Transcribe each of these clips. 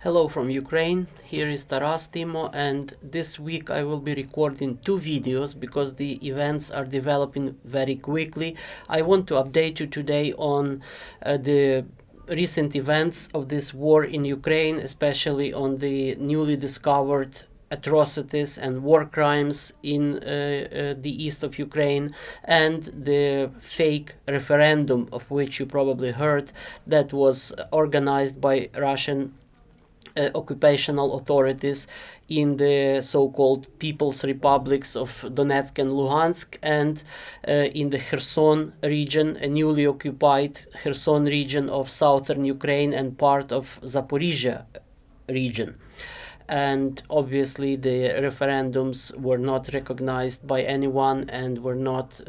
Hello from Ukraine, here is Taras Timo, and this week I will be recording two videos because the events are developing very quickly. I want to update you today on the recent events of this war in Ukraine, especially on the newly discovered atrocities and war crimes in the east of Ukraine, and the fake referendum of which you probably heard, that was organized by Russian occupational authorities in the so-called People's Republics of Donetsk and Luhansk, and in the Kherson region, a newly occupied Kherson region of southern Ukraine and part of Zaporizhia region. And obviously the referendums were not recognized by anyone and were not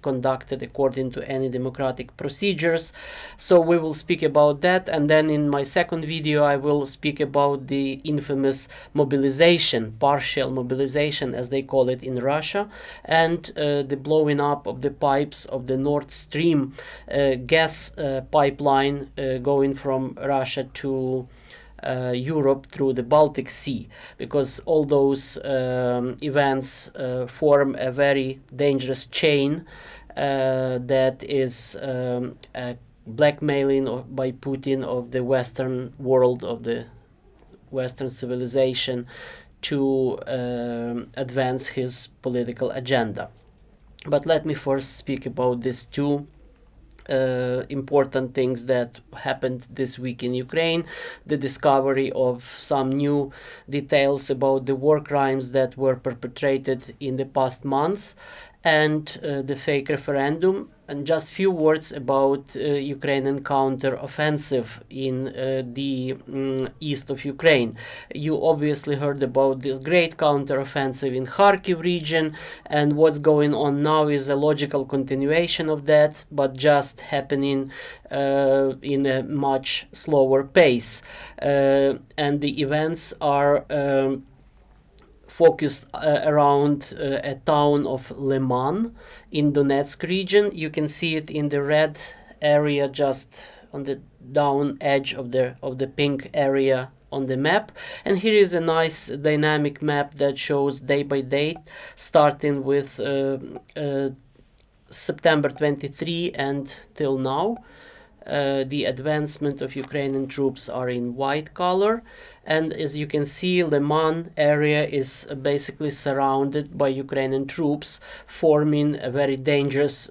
conducted according to any democratic procedures. So we will speak about that, and then in my second video I will speak about the infamous mobilization, partial mobilization as they call it in Russia, and the blowing up of the pipes of the Nord Stream gas pipeline going from Russia to Europe through the Baltic Sea, because all those events form a very dangerous chain that is a blackmailing by Putin of the Western world, of the Western civilization, to advance his political agenda. But let me first speak about these two important things that happened this week in Ukraine: the discovery of some new details about the war crimes that were perpetrated in the past month, and the fake referendum, and just few words about Ukrainian counter-offensive in the east of Ukraine. You obviously heard about this great counter-offensive in Kharkiv region, and what's going on now is a logical continuation of that, but just happening in a much slower pace. And the events are focused around a town of Leman in Donetsk region. You can see it in the red area just on the down edge of the pink area on the map. And here is a nice dynamic map that shows day by day, starting with September 23 and till now. The advancement of Ukrainian troops are in white color, and as you can see, Leman area is basically surrounded by Ukrainian troops, forming a very dangerous,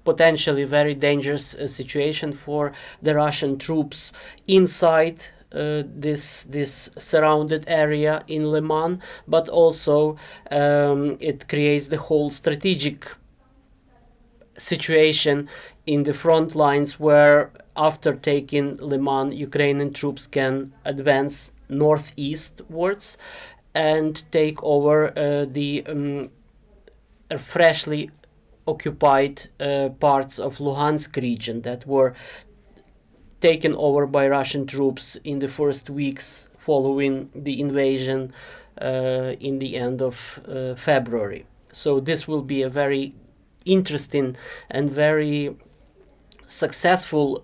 potentially very dangerous situation for the Russian troops inside this surrounded area in Leman, but also it creates the whole strategic situation in the front lines, where after taking Leman, Ukrainian troops can advance northeastwards and take over the freshly occupied parts of Luhansk region that were taken over by Russian troops in the first weeks following the invasion in the end of February. So this will be a very interesting and very successful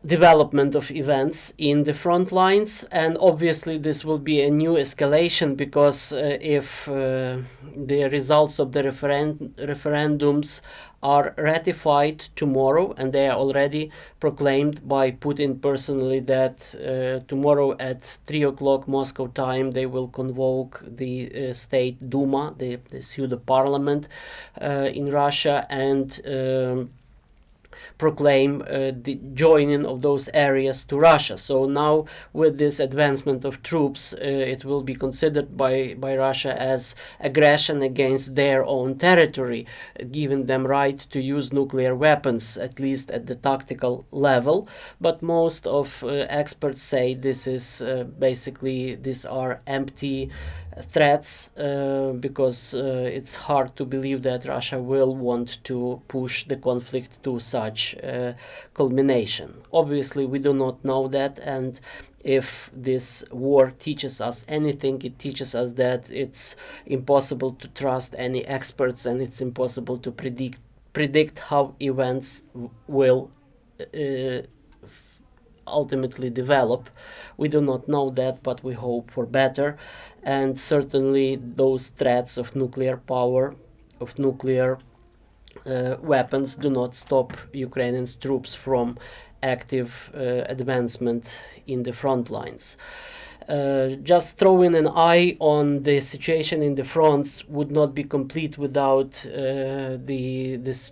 development of events in the front lines, and obviously this will be a new escalation, because if the results of the referendums are ratified tomorrow, and they are already proclaimed by Putin personally that tomorrow at 3 o'clock Moscow time they will convoke the State Duma, the pseudo parliament in Russia, and proclaim the joining of those areas to Russia. So now, with this advancement of troops, it will be considered by Russia as aggression against their own territory, giving them right to use nuclear weapons, at least at the tactical level. But most of experts say this is basically, these are empty threats, because it's hard to believe that Russia will want to push the conflict to such culmination. Obviously, we do not know that, and if this war teaches us anything, it teaches us that it's impossible to trust any experts, and it's impossible to predict how events will ultimately develop. We do not know that, but we hope for better. And certainly those threats of nuclear power, of nuclear weapons, do not stop Ukrainian troops from active advancement in the front lines. Just throwing an eye on the situation in the fronts would not be complete without this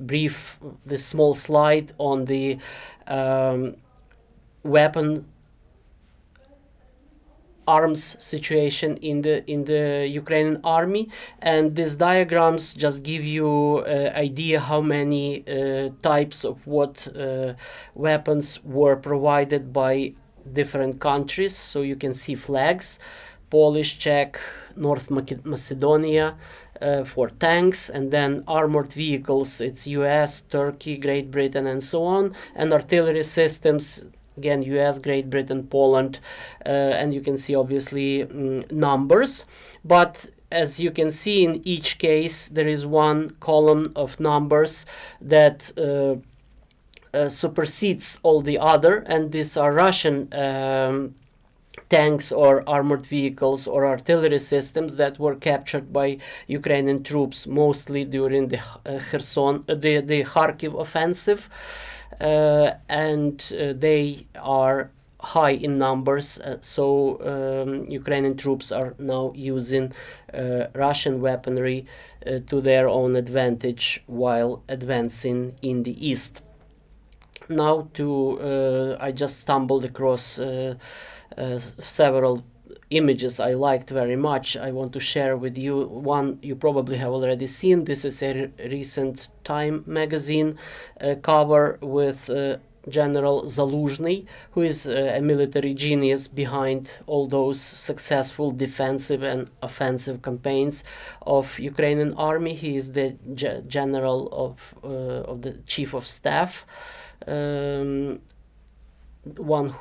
small slide on the weapon arms situation in the Ukrainian army, and these diagrams just give you idea how many types of what weapons were provided by different countries. So you can see flags: Polish, Czech, North Macedonia for tanks, and then armored vehicles, it's US, Turkey, Great Britain, and so on, and artillery systems, again US, Great Britain, Poland, and you can see obviously numbers. But as you can see, in each case there is one column of numbers that supersedes all the other, and these are Russian tanks or armored vehicles or artillery systems that were captured by Ukrainian troops, mostly during the the Kharkiv offensive. And they are high in numbers, so Ukrainian troops are now using Russian weaponry to their own advantage while advancing in the east. Now I just stumbled across several images I liked very much. I want to share with you one you probably have already seen. This is a recent Time magazine cover with General Zaluzhny, who is a military genius behind all those successful defensive and offensive campaigns of Ukrainian army. He is the general of the chief of staff, one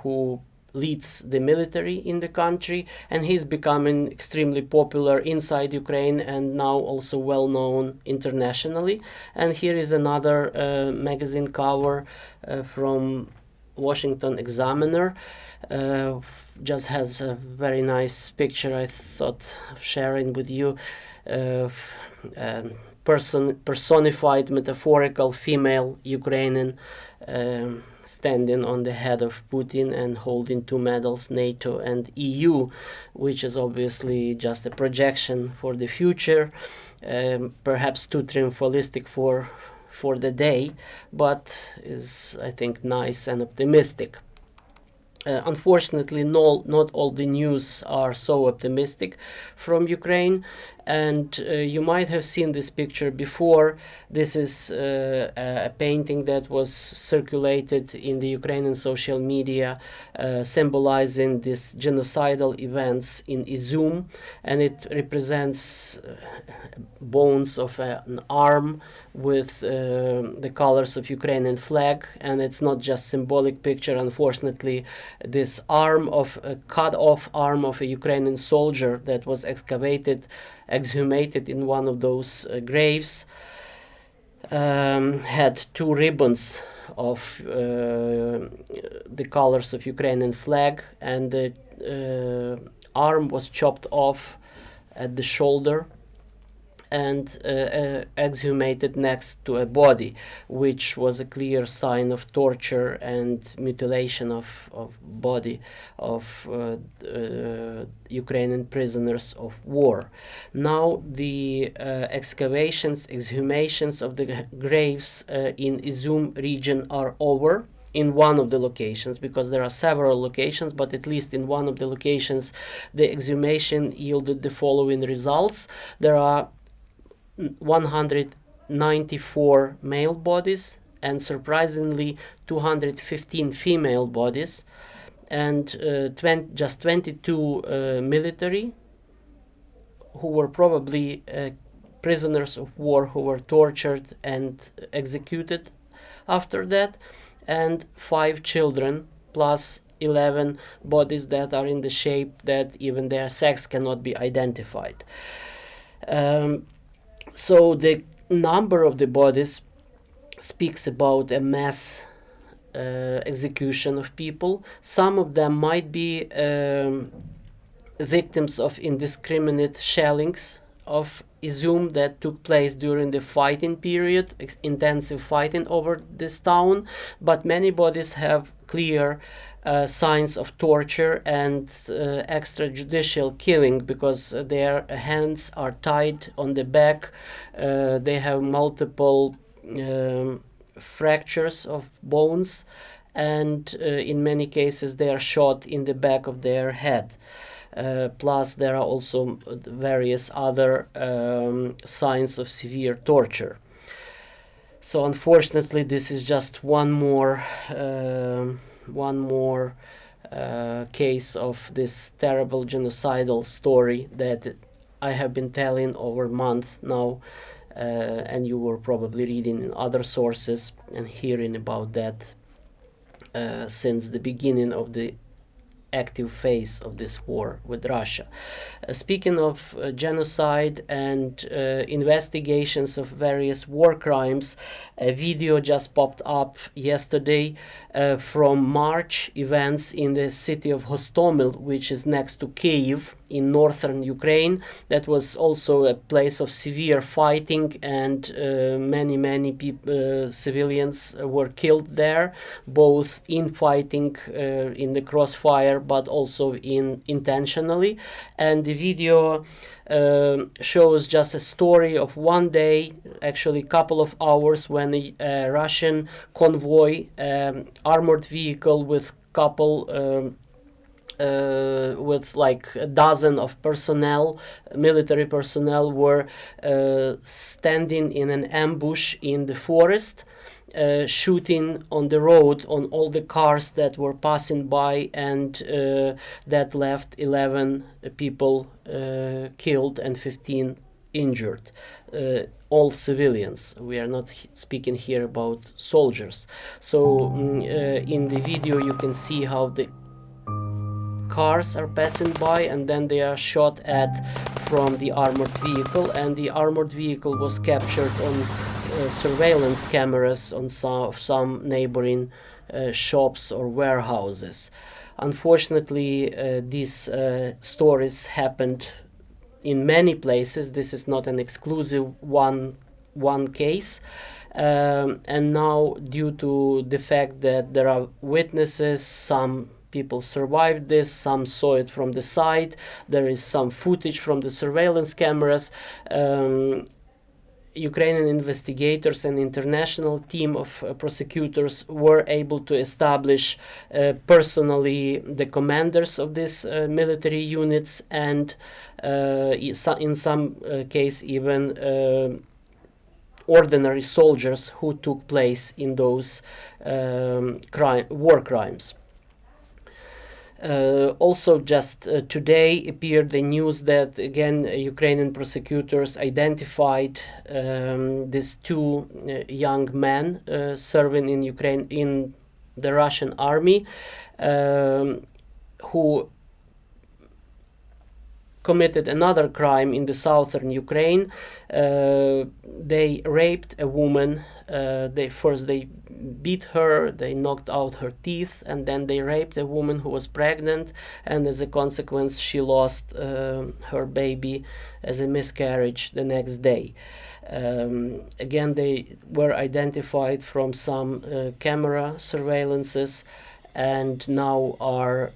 who leads the military in the country, and he's becoming extremely popular inside Ukraine and now also well known internationally. And here is another magazine cover from Washington Examiner. Just has a very nice picture I thought of sharing with you. Personified metaphorical female Ukrainian standing on the head of Putin and holding two medals, NATO and EU, which is obviously just a projection for the future, perhaps too triumphalistic for the day, but is, I think, nice and optimistic. Unfortunately, not all the news are so optimistic from Ukraine, and you might have seen this picture before. This is a painting that was circulated in the Ukrainian social media, symbolizing these genocidal events in Izum, and it represents bones of an arm with the colors of Ukrainian flag, and it's not just symbolic picture. Unfortunately, this arm of a cut-off arm of a Ukrainian soldier that was exhumated in one of those graves had two ribbons of the colors of Ukrainian flag, and the arm was chopped off at the shoulder and exhumated next to a body, which was a clear sign of torture and mutilation of body of Ukrainian prisoners of war. Now the exhumations of the graves in Izum region are over. In one of the locations, because there are several locations, but at least in one of the locations the exhumation yielded the following results. There are 194 male bodies and surprisingly 215 female bodies, and just 22 military who were probably prisoners of war who were tortured and executed after that, and 5 children plus 11 bodies that are in the shape that even their sex cannot be identified. So the number of the bodies speaks about a mass execution of people. Some of them might be victims of indiscriminate shellings of Izum that took place during the fighting period, intensive fighting over this town, but many bodies have clear signs of torture and extrajudicial killing, because their hands are tied on the back. They have multiple fractures of bones, and in many cases they are shot in the back of their head. Plus there are also various other signs of severe torture. So unfortunately this is just one more case of this terrible genocidal story that I have been telling over months now, and you were probably reading in other sources and hearing about that since the beginning of the active phase of this war with Russia. Speaking of genocide and investigations of various war crimes, a video just popped up yesterday from March events in the city of Hostomel, which is next to Kyiv in northern Ukraine. That was also a place of severe fighting, and many civilians were killed there, both in fighting in the crossfire, but also intentionally. And the video shows just a story of one day, actually a couple of hours, when a Russian convoy, armored vehicle with with like a dozen of personnel, military personnel, were standing in an ambush in the forest, shooting on the road on all the cars that were passing by, and that left 11 people killed and 15 injured, all civilians. We are not speaking here about soldiers. So in the video you can see how the cars are passing by, and then they are shot at from the armored vehicle, and the armored vehicle was captured on surveillance cameras on some neighboring shops or warehouses. Unfortunately, these stories happened in many places. This is not an exclusive one case. And now, due to the fact that there are witnesses, some people survived this, some saw it from the side, there is some footage from the surveillance cameras. Ukrainian investigators and international team of prosecutors were able to establish personally the commanders of these military units, and in some case even ordinary soldiers who took place in those war crimes. Also, just today appeared the news that again Ukrainian prosecutors identified these two young men serving in Ukraine in the Russian army, who committed another crime in the southern Ukraine. They raped a woman. They beat her, they knocked out her teeth, and then they raped a woman who was pregnant, and as a consequence she lost her baby as a miscarriage the next day. Again, they were identified from some camera surveillances, and now are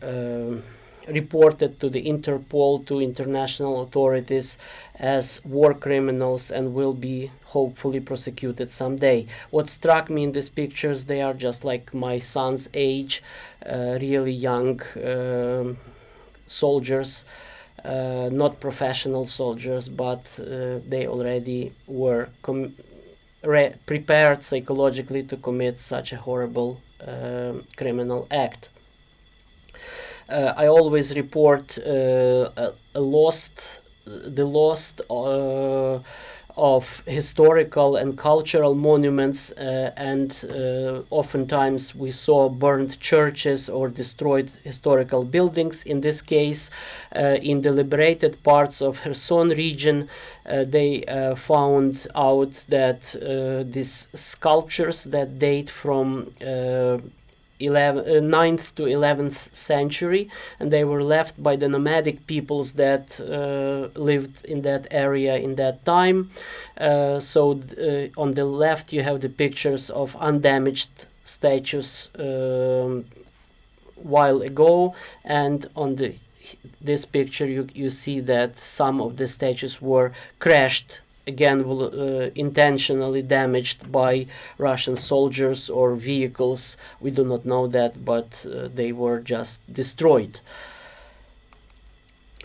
reported to the Interpol, to international authorities, as war criminals, and will be hopefully prosecuted someday. What struck me in these pictures, they are just like my son's age, really young soldiers, not professional soldiers, but they already were prepared psychologically to commit such a horrible criminal act. I always report the loss of historical and cultural monuments, and oftentimes we saw burned churches or destroyed historical buildings. In this case, in the liberated parts of Kherson region, they found out that these sculptures that date from 9th to 11th century, and they were left by the nomadic peoples that lived in that area in that time. On the left you have the pictures of undamaged statues while ago, and on this picture you see that some of the statues were crashed, again intentionally damaged by Russian soldiers or vehicles. We do not know that, but they were just destroyed.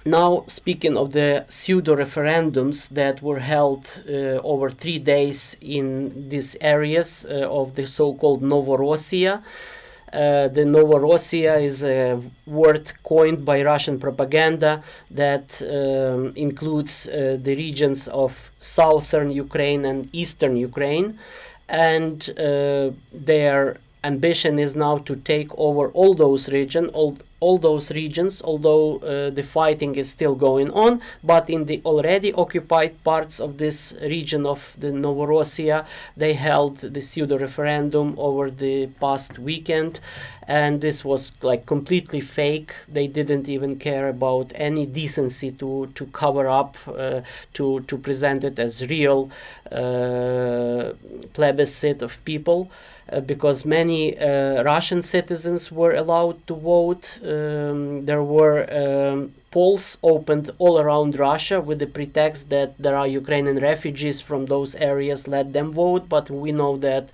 Now, speaking of the pseudo-referendums that were held over 3 days in these areas of the so-called Novorossiya. The Novorossiya is a word coined by Russian propaganda that includes the regions of southern Ukraine and eastern Ukraine, and their ambition is now to take over all those regions, although the fighting is still going on. But in the already occupied parts of this region of the Novorossiya, they held the pseudo-referendum over the past weekend, and this was like completely fake. They didn't even care about any decency to cover up, to present it as real plebiscite of people. Because many Russian citizens were allowed to vote. There were polls opened all around Russia with the pretext that there are Ukrainian refugees from those areas, let them vote, but we know that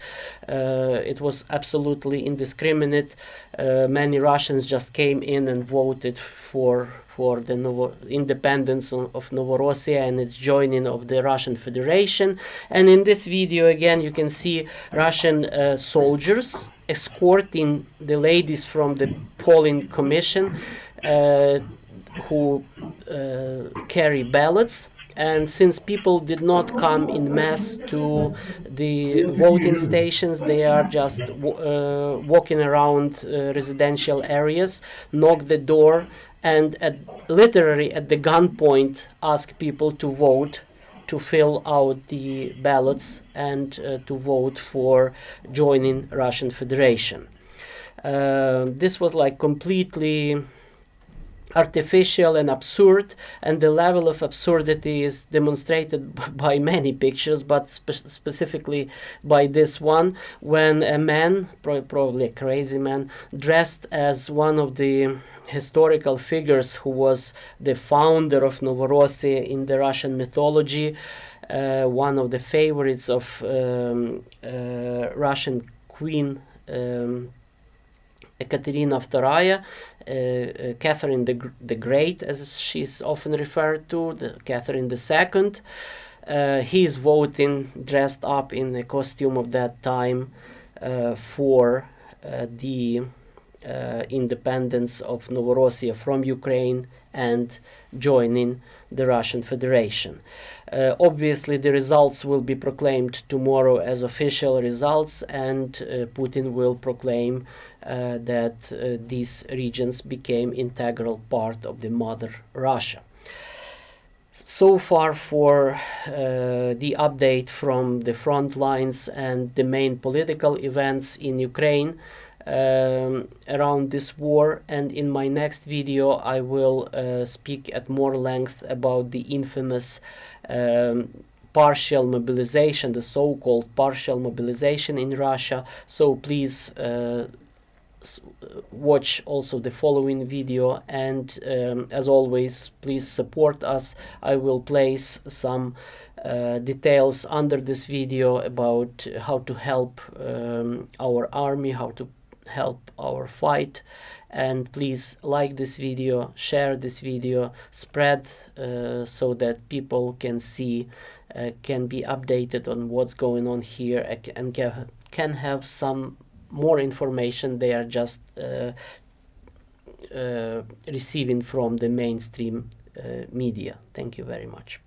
it was absolutely indiscriminate. Many Russians just came in and voted for the independence of Novorossiya and its joining of the Russian Federation. And in this video again you can see Russian soldiers escorting the ladies from the polling commission who carry ballots. And since people did not come in mass to the voting stations, they are just walking around residential areas, knock the door, and literally at the gunpoint ask people to vote, to fill out the ballots, and to vote for joining Russian Federation. This was like completely artificial and absurd, and the level of absurdity is demonstrated by many pictures, but specifically by this one, when a man, probably a crazy man, dressed as one of the historical figures who was the founder of Novorossiya in the Russian mythology, one of the favorites of Russian queen Ekaterina II, Catherine the Great, as she's often referred to, Catherine II. He is voting dressed up in the costume of that time for the independence of Novorossiya from Ukraine and joining the Russian Federation. Obviously the results will be proclaimed tomorrow as official results, and Putin will proclaim that these regions became integral part of the mother Russia. So far for the update from the front lines and the main political events in Ukraine around this war, and in my next video I will speak at more length about the infamous partial mobilization, the so-called partial mobilization in Russia. So please watch also the following video, and as always, please support us. I will place some details under this video about how to help our army, how to help our fight. And please like this video, share this video, spread so that people can see, can be updated on what's going on here, and can have some more information they are just receiving from the mainstream media. Thank you very much.